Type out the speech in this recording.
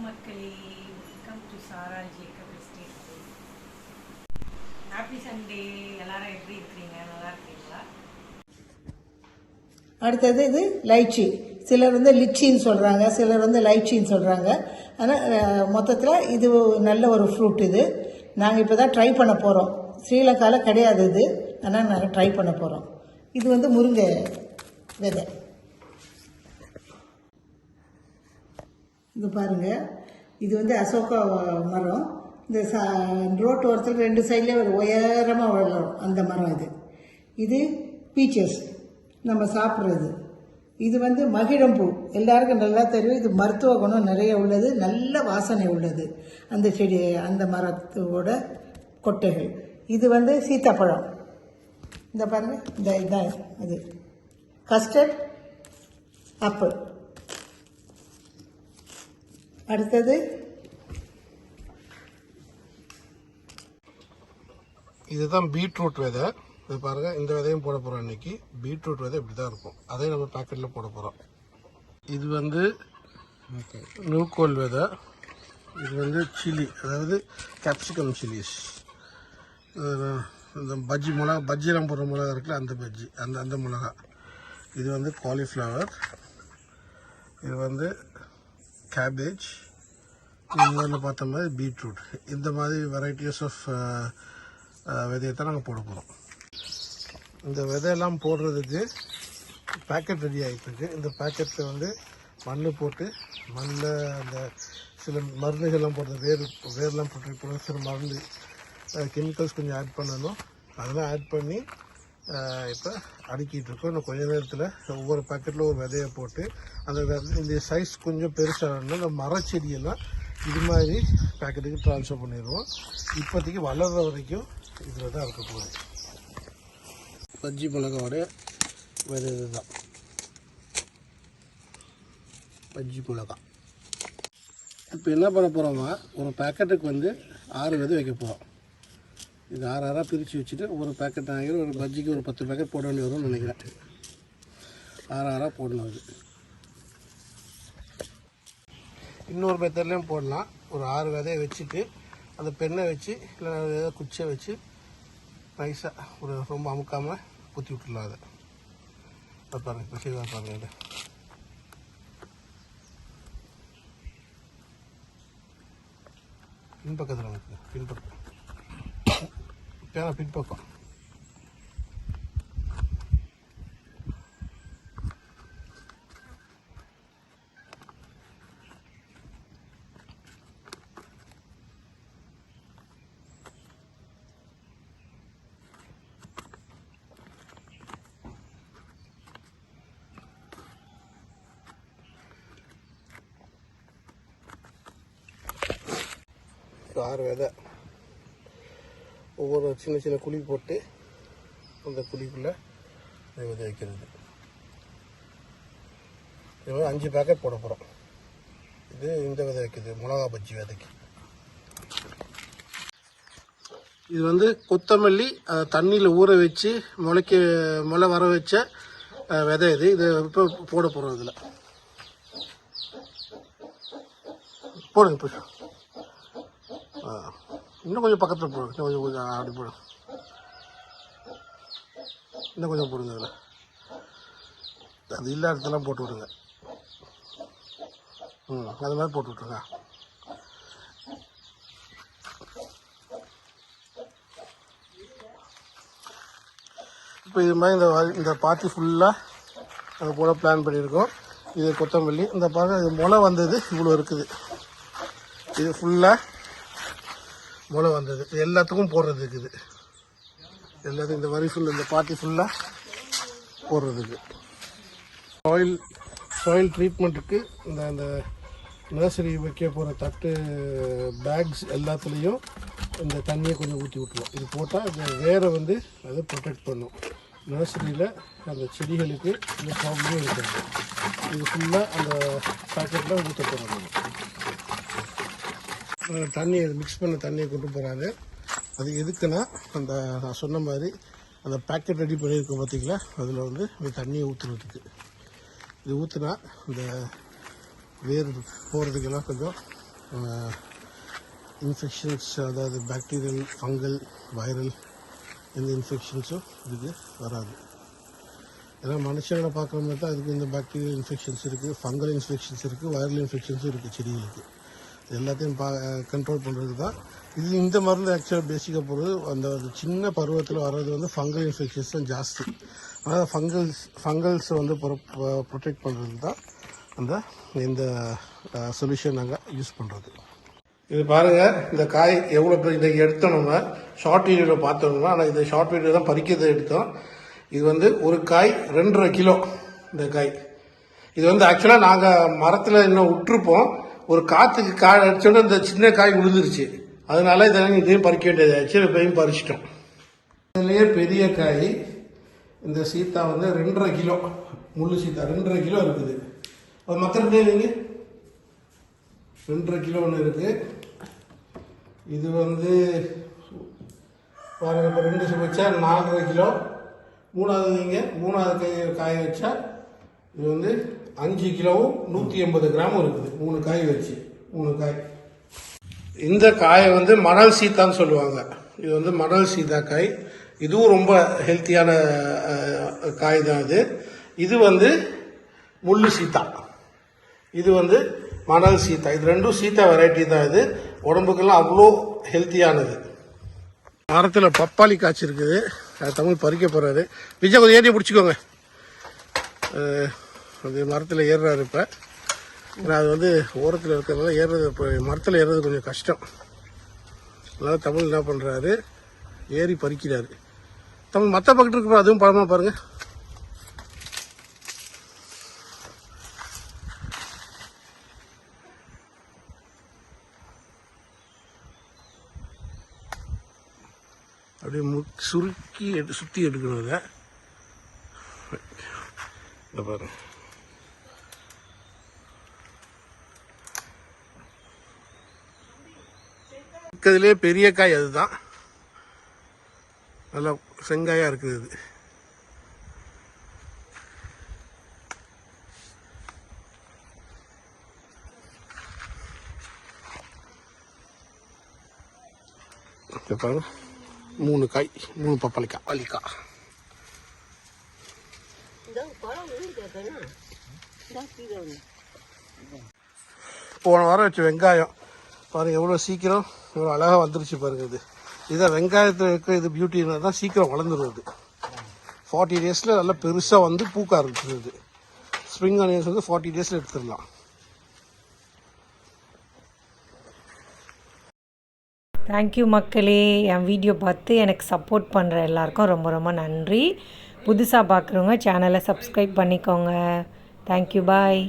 மக்களே, welcome to Sarah Jacob estate. Happy Sunday. எல்லாரும் எப்படி இருக்கிறீங்க? நல்லா இருக்கீங்களா? அடுத்தது இது லைச்சி. சிலர் வந்து லிச்சின்னு சொல்கிறாங்க, சிலர் வந்து லைச்சின்னு சொல்கிறாங்க. ஆனால் மொத்தத்தில் இது நல்ல ஒரு ஃப்ரூட். இது நாங்கள் இப்போ தான் ட்ரை பண்ண போகிறோம். ஸ்ரீலங்காவில் கிடையாது இது, ஆனால் நாங்கள் ட்ரை பண்ண போகிறோம். இது வந்து முருங்கை விதை. இங்கே பாருங்கள், இது வந்து அசோகா மரம். இந்த ரோட்டு ஓரத்தில் 2 சைட்லேயே ஒரு உயரமாக வளரும் அந்த மரம். இது பீச்சஸ் நம்ம சாப்பிட்றது. இது வந்து மகிழம்பூ, எல்லாருக்கும் நல்லா தெரியும். இது மருத்துவ குணம் நிறைய உள்ளது, நல்ல வாசனை உள்ளது அந்த செடி, அந்த மரத்தோட கொட்டைகள். இது வந்து சீத்தாப்பழம். இந்த பாருங்கள், இதான் அது கஸ்டர்ட் ஆப்பிள். அடுத்தது இதுதான் பீட்ரூட் விதை. இது பாருங்கள், இந்த விதையும் போட போகிறோம் இன்றைக்கி. பீட்ரூட் விதை இப்படி தான் இருக்கும், அதையும் நம்ம பேக்கெட்டில் போட போகிறோம். இது வந்து நூக்கோல் விதை. இது வந்து சில்லி, அதாவது கேப்சிகம் சில்லிஸ். இந்த பஜ்ஜி மிளகா, பஜ்ஜிலாம் போடுற மிளகா இருக்குல்ல, அந்த பஜ்ஜி, அந்த மிளகா. இது வந்து காலிஃப்ளவர். இது வந்து கேபேஜ். முதல்ல பார்த்த மாதிரி பீட்ரூட். இந்த மாதிரி வெரைட்டிஸ் ஆஃப் விதையத்தான் நாங்கள் போட போகிறோம். இந்த விதையெல்லாம் போடுறதுக்கு பேக்கெட் ரெடி ஆகிட்டுருக்கு. இந்த பேக்கெட்டில் வந்து மண் போட்டு, மண்ணில் அந்த சில மருந்துகள்லாம் போடுறது, வேர்லாம் போட்டு சில மருந்து கெமிக்கல்ஸ் கொஞ்சம் ஆட் பண்ணணும். அதெல்லாம் ஆட் பண்ணி இப்போ அடுக்கிட்டு இருக்கோம். இன்னும் கொஞ்ச நேரத்தில் ஒவ்வொரு பேக்கெட்டில் ஒரு விதையை போட்டு, அந்த இந்த சைஸ் கொஞ்சம் பெருசாகணும்னா அந்த மரச்செடியெல்லாம் இது மாதிரி பேக்கெட்டுக்கு ட்ரான்ஸ்ஃபர் பண்ணிடுவோம். இப்போதைக்கு வளர்கிற வரைக்கும் இதில் தான் இருக்க போகுது. பஜ்ஜி மிளகாவோட விதை இதுதான், பஜ்ஜி மிளகா. இப்போ என்ன பண்ண போகிறோம்னா, ஒரு பேக்கெட்டுக்கு வந்து 6 விதை வைக்க போகிறோம். இது 6 பிரித்து வச்சுட்டு ஒரு பேக்கெட் ஆகிடும். ஒரு பஜ்ஜிக்கு ஒரு 10 பேக்கெட் போட வேண்டி வரும்னு நினைக்கிறேன். 6 போடணும். அது இன்னொரு மெத்தட்லேயும் போடலாம். ஒரு 6 விதையை வச்சுட்டு அந்த பெண்ணை வச்சு இல்லை ஏதோ குச்சியை வச்சு நைஸாக ஒரு ரொம்ப அமுக்காமல் குத்தி விட்டுடலாம். அதை பாருங்கள், இப்போ செய்வாங்க பாருங்கள். இது பின்பக்கத்தில் நமக்கு பின்பக்கம் பின்பக்கம். இப்போ 6 விதை, ஒவ்வொரு சின்ன சின்ன குழி போட்டு அந்த குழிக்குள்ளே விதை வைக்கிறது. இது மாதிரி 5 பேக்கெட் போட போகிறோம். இது இந்த விதை வைக்கிறது மிளகா பஜ்ஜி விதைக்கு. இது வந்து கொத்தமல்லி தண்ணியில் ஊற வச்சு முளை வர வச்ச விதை. இது இப்போ போட போகிறோம். இதில் போடுங்க. இப்போ இன்னும் கொஞ்சம் பக்கத்தில் போடுங்க. இன்னும் கொஞ்சம் அப்படி போடுங்க. இன்னும் கொஞ்சம் போடுங்க. அதில் அது இல்லாத இடத்துலாம் போட்டு விடுங்க. அது மாதிரி போட்டு விட்ருங்க. இப்போ இது மாதிரி இந்த பார்ட்டி ஃபுல்லாக அது கூட பிளான் பண்ணியிருக்கோம். இது கொத்தமல்லி. இந்த பாருங்க, இது முளை வந்தது இவ்வளோ இருக்குது. இது ஃபுல்லாக முளை வந்தது. இது எல்லாத்துக்கும் போடுறதுக்கு, இது எல்லாத்துக்கும் இந்த வரி ஃபுல், இந்த பார்ட்டி ஃபுல்லாக போடுறதுக்கு. சாயில் ட்ரீட்மெண்ட்டுக்கு இந்த நர்சரி வைக்க போகிற தட்டு பேக்ஸ் எல்லாத்துலேயும் இந்த தண்ணியை கொஞ்சம் ஊற்றி விட்டுருவோம். இது போட்டால் இந்த வேரை வந்து அதை ப்ரொடெக்ட் பண்ணும். நர்சரியில் அந்த செடிகளுக்கு இந்த ப்ராப்ளமே இருக்காது. இது ஃபுல்லாக அந்த பேக்கெட்டில் ஊற்ற போகிறாங்க. தண்ணி மிக்ஸ் பண்ண தண்ணியை கொண்டு போகிறாங்க. அது எதுக்குன்னா, அந்த நான் சொன்ன மாதிரி அந்த பேக்கெட் ரெடி பண்ணியிருக்கோம் பார்த்திங்களா, அதில் வந்து இந்த தண்ணியை ஊற்றுறதுக்கு. இது ஊற்றுனா இந்த வேர் போகிறதுக்கெல்லாம் கொஞ்சம் இன்ஃபெக்ஷன்ஸ், அதாவது பாக்டீரியல், ஃபங்கல், வைரல் எந்த இன்ஃபெக்ஷன்ஸும் இதுக்கு வராது. ஏன்னா மனுஷங்களை பார்க்குற மாதிரி தான் அதுக்கு இந்த பாக்டீரியல் இன்ஃபெக்ஷன்ஸ் இருக்குது, ஃபங்கல் இன்ஃபெக்ஷன்ஸ் இருக்குது, வைரல் இன்ஃபெக்ஷன்ஸும் இருக்குது செடிகளுக்கு. இது எல்லாத்தையும் கண்ட்ரோல் பண்ணுறது தான் இது. இந்த மருந்து ஆக்சுவலாக பேசிக்காக போகிறது அந்த ஒரு சின்ன பருவத்தில் வர்றது வந்து ஃபங்கல் இன்ஃபெக்ஷன்ஸ் தான் ஜாஸ்தி. அதனால் ஃபங்கல்ஸை வந்து ப்ரொடெக்ட் பண்ணுறது தான் இந்த சொல்யூஷன் நாங்கள் யூஸ் பண்ணுறது. இது பாருங்கள், இந்த காய் எவ்வளோ பேர் இன்றைக்கி எடுத்தோம். நம்ம ஷார்ட் வீடியோவில் பார்த்தோம்னா, ஆனால் இந்த ஷார்ட் வீடியோ தான் பறிக்கிறதை எடுத்தோம். இது வந்து ஒரு காய் 2.5 கிலோ. இந்த காய் இது வந்து ஆக்சுவலாக நாங்கள் மரத்தில் இன்னும் விட்டுருப்போம். ஒரு காற்றுக்கு காய் அடிச்சோன்னா இந்த சின்ன காய் விழுந்துருச்சு. அதனால இதையும் பறிக்க வேண்டியது ஆச்சு. இப்பையும் பறிச்சிட்டோம். இதுலேயே பெரிய காய் இந்த சீத்தா வந்து 2.5 கிலோ. முள்ளு சீத்தா 2.5 கிலோ இருக்குது. அது மற்ற நீங்க 2.5 கிலோ ஒன்று இருக்குது. இது வந்து பாருங்கள், இப்போ 2 வச்சா 4.5 கிலோ. மூணாவது காய் வச்சா இது வந்து 5 கிலோவும் 180 கிராமும் இருக்குது. 3 காய் வச்சு 3 காய். இந்த காயை வந்து மணல் சீத்தான்னு சொல்லுவாங்க. இது வந்து மணல் சீத்தா காய். இதுவும் ரொம்ப ஹெல்த்தியான காய் தான். இது வந்து முள்ளு சீத்தா, இது வந்து மணல் சீத்தா. இது ரெண்டும் சீத்தா வெரைட்டி தான். இது உடம்புக்கெல்லாம் அவ்வளோ ஹெல்த்தியானது. மரத்தில் பப்பாளி காய்ச்சி இருக்குது. அது தமிழ் பறிக்க போகிறாரு. விஜய் கொஞ்சம் ஏறி பிடிச்சிக்கோங்க. அது மரத்தில் ஏறுறாரு. இப்போ ஏன்னா அது வந்து ஓரத்தில் இருக்கிறதுனால ஏறுறது, இப்போ மரத்தில் ஏறுறது கொஞ்சம் கஷ்டம். அதனால் தமிழ் என்ன பண்ணுறாரு, ஏறி பறிக்கிறாரு. தமிழ் மற்ற பக்கத்து இருக்கிற அதுவும் பழமாக பாருங்கள். அப்படியே சுருக்கி சுற்றி எடுக்கணும். இதை பாருங்க. இருக்கிறதுலே பெரிய காய் அதுதான். நல்லா செங்காயாக இருக்குது. இது பாருங்க, 3 காய், 3 பப்பாளிக்காய். போன வாரம் வச்ச வெங்காயம் பாருங்கள் எவ்வளோ சீக்கிரம் எவ்வளோ அழகாக வந்துருச்சு பாருங்கள். இதை வெங்காயத்தில் இருக்கிற இது பியூட்டினா தான் சீக்கிரம் வளர்ந்துருது. 40 டேஸில் நல்லா பெருசாக வந்து பூக்க ஆரம்பிச்சிருது. ஸ்ப்ரிங் ஆனியன்ஸ் வந்து 40 டேஸில் எடுத்துடலாம். தேங்க்யூ மக்களே. என் வீடியோ பார்த்து எனக்கு சப்போர்ட் பண்ணுற எல்லாருக்கும் ரொம்ப ரொம்ப நன்றி. புதுசாக பார்க்குறவங்க சேனலை சப்ஸ்கிரைப் பண்ணிக்கோங்க. தேங்க்யூ, பாய்.